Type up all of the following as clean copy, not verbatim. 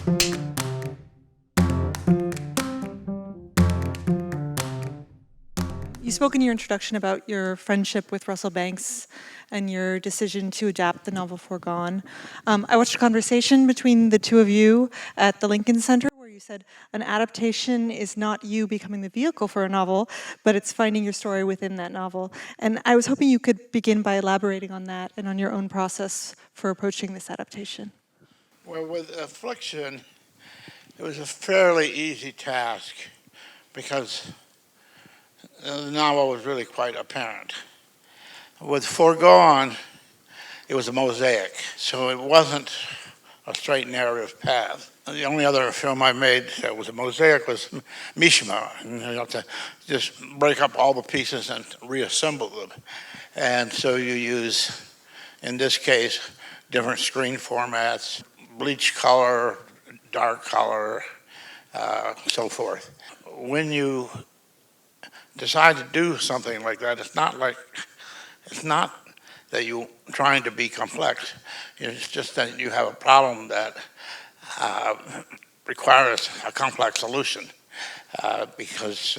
You spoke in your introduction about your friendship with Russell Banks and your decision to adapt the novel Foregone. I watched a conversation between the two of you at the Lincoln Center where you said an adaptation is not you becoming the vehicle for a novel, but it's finding your story within that novel. And I was hoping you could begin by elaborating on that and on your own process for approaching this adaptation. Well, with Affliction, it was a fairly easy task because the novel was really quite apparent. With Forgone, it was a mosaic, so it wasn't a straight narrative path. The only other film I made that was a mosaic was Mishima, and you have to just break up all the pieces and reassemble them. And so you use, in this case, different screen formats, bleach color, dark color, so forth. When you decide to do something like that, it's not that you're trying to be complex. It's just that you have a problem that requires a complex solution because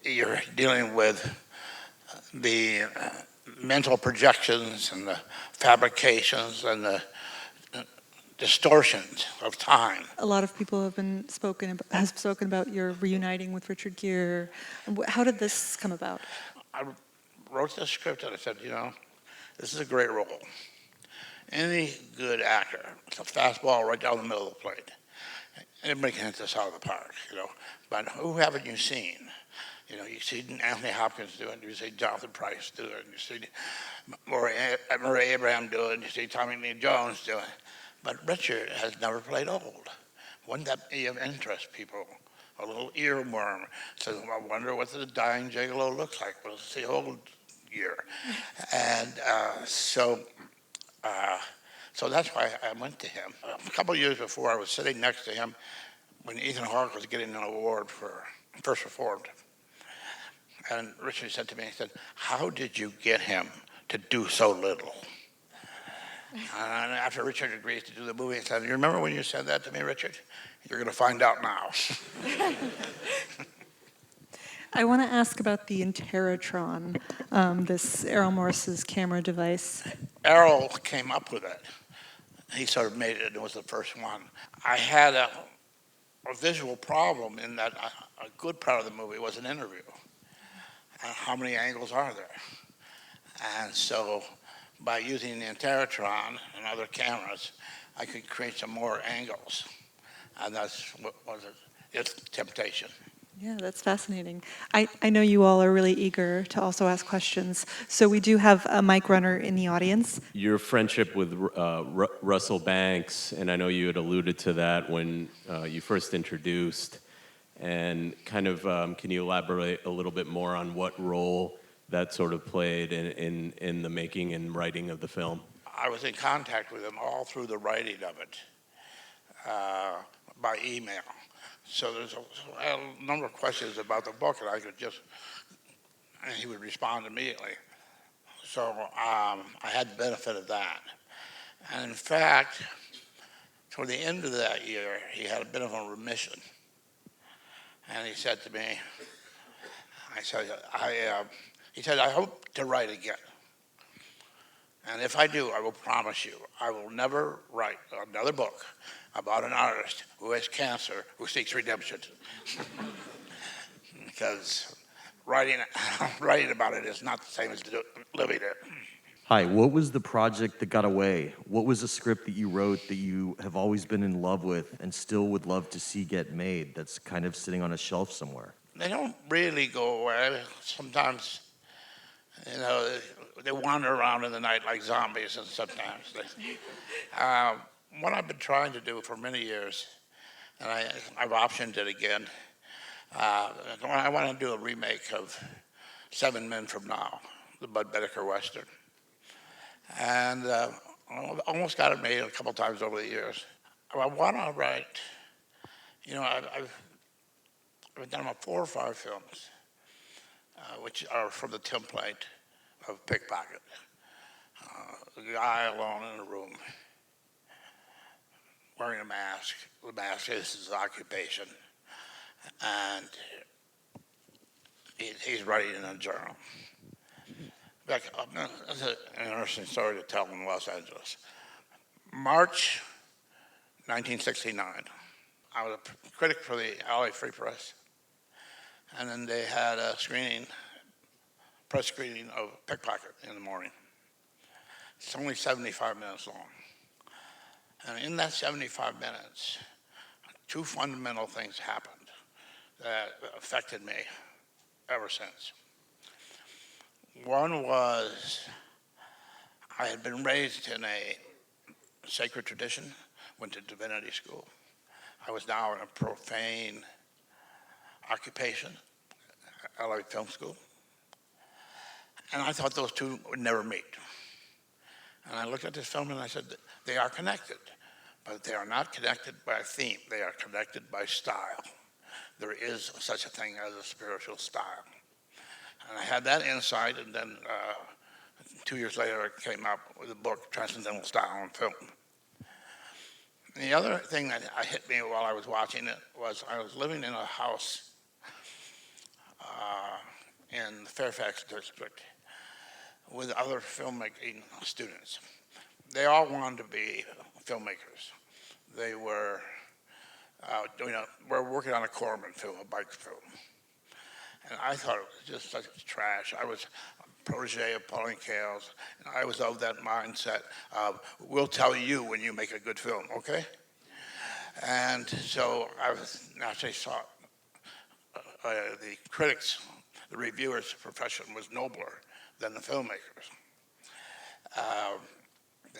you're dealing with the mental projections and the fabrications and the distortions of time. A lot of people have spoken about your reuniting with Richard Gere. How did this come about? I wrote the script and I said, this is a great role. Any good actor, it's a fastball right down the middle of the plate. Anybody can hit this out of the park, But who haven't you seen? You see Anthony Hopkins do it, you see Jonathan Pryce do it, you see Murray Abraham do it, you see Tommy Lee Jones do it. But Richard has never played old. Wouldn't that be of interest, people? A little earworm. So I wonder what the dying gigolo looks like. Well, it's the old year. And so that's why I went to him. A couple of years before, I was sitting next to him when Ethan Hawke was getting an award for First Reformed. And Richard said to me, he said, how did you get him to do so little? And after Richard agrees to do the movie, he said, you remember when you said that to me, Richard? You're going to find out now. I want to ask about the Interatron, this Errol Morris's camera device. Errol came up with it. He sort of made it, and it was the first one. I had a visual problem in that a good part of the movie was an interview. How many angles are there? And so by using the Interatron and other cameras, I could create some more angles. And that's what was its temptation. Yeah, that's fascinating. I know you all are really eager to also ask questions. So we do have a mic runner in the audience. Your friendship with Russell Banks, and I know you had alluded to that when you first introduced, and kind of can you elaborate a little bit more on what role that sort of played in the making and writing of the film? I was in contact with him all through the writing of it by email. So there's a number of questions about the book, and he would respond immediately. So I had the benefit of that. And in fact, toward the end of that year, he had a bit of a remission. And he said to me, he said, I hope to write again. And if I do, I will promise you, I will never write another book about an artist who has cancer who seeks redemption. Because writing about it is not the same as living it. Hi, what was the project that got away? What was a script that you wrote that you have always been in love with and still would love to see get made that's kind of sitting on a shelf somewhere? They don't really go away. Sometimes, they wander around in the night like zombies, and sometimes what I've been trying to do for many years, and I've optioned it again, I want to do a remake of 7 Men From Now, the Bud Bedecker Western. And I almost got it made a couple times over the years. I want to write, I've done about 4 or 5 films, which are from the template of Pickpocket. The guy alone in a room wearing a mask. The mask is his occupation. And he's writing in a journal. That's an interesting story to tell in Los Angeles. March 1969, I was a critic for the LA Free Press, and then they had a press screening of Pickpocket in the morning. It's only 75 minutes long. And in that 75 minutes, two fundamental things happened that affected me ever since. One was I had been raised in a sacred tradition, went to divinity school. I was now in a profane occupation, LA Film School. And I thought those two would never meet. And I looked at this film and I said, they are connected, but they are not connected by theme. They are connected by style. There is such a thing as a spiritual style. And I had that insight, and then 2 years later I came up with a book, Transcendental Style in Film. And the other thing that hit me while I was watching it was I was living in a house in the Fairfax district with other filmmaking students. They all wanted to be filmmakers. They were we're working on a Corman film, a bike film. And I thought it was just such trash. I was a protege of Pauline Kael's, and I was of that mindset of, we'll tell you when you make a good film, okay? And so I was naturally thought the critics, the reviewers' profession was nobler than the filmmakers.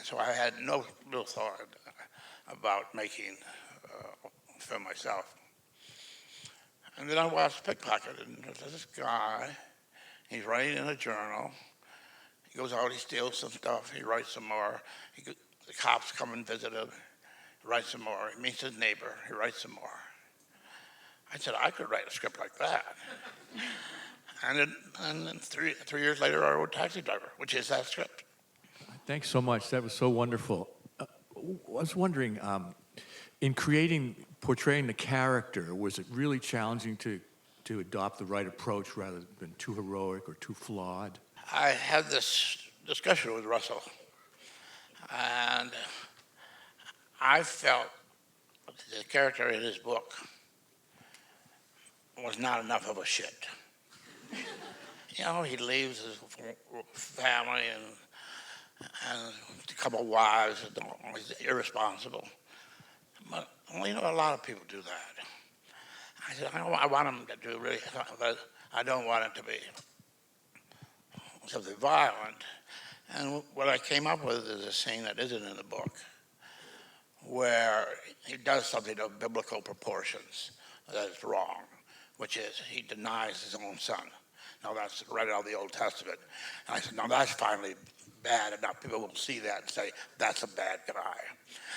So I had no real thought about making film myself. And then I watched Pickpocket, and there's this guy, he's writing in a journal. He goes out, he steals some stuff, he writes some more. The cops come and visit him, he writes some more. He meets his neighbor, he writes some more. I said, I could write a script like that. And then three years later, I wrote Taxi Driver, which is that script. Thanks so much. That was so wonderful. I was wondering, in portraying the character, was it really challenging to adopt the right approach rather than too heroic or too flawed? I had this discussion with Russell, and I felt the character in his book was not enough of a shit. You know, he leaves his family and a couple of wives, he's irresponsible. But, well, you know, a lot of people do that. I said, I want him to do really, but I don't want it to be something violent. And what I came up with is a scene that isn't in the book, where he does something of biblical proportions that is wrong, which is he denies his own son. Now that's right out of the Old Testament. And I said, no, that's finally bad enough. People will see that and say, that's a bad guy.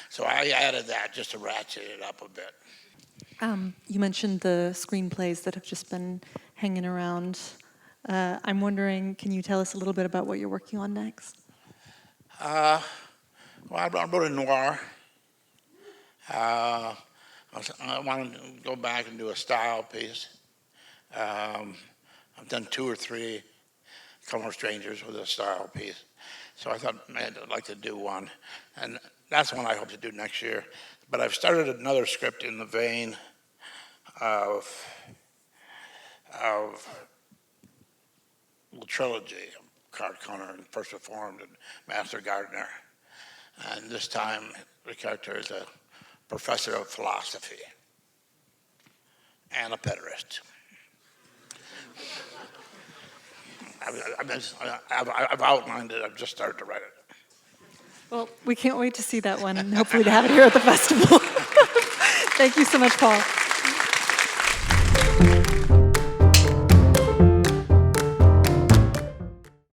So I added that just to ratchet it up a bit. You mentioned the screenplays that have just been hanging around. I'm wondering, can you tell us a little bit about what you're working on next? Well, I wrote a noir. I wanted to go back and do a style piece. I've done 2 or 3 Color Strangers with a style piece. So I thought, man, I'd like to do one. And that's one I hope to do next year. But I've started another script in the vein of the trilogy, Card Counter and First Reformed and Master Gardener. And this time the character is a professor of philosophy and a pederast. I've outlined it. I've just started to write it. Well, we can't wait to see that one and hopefully to have it here at the festival. Thank you so much, Paul.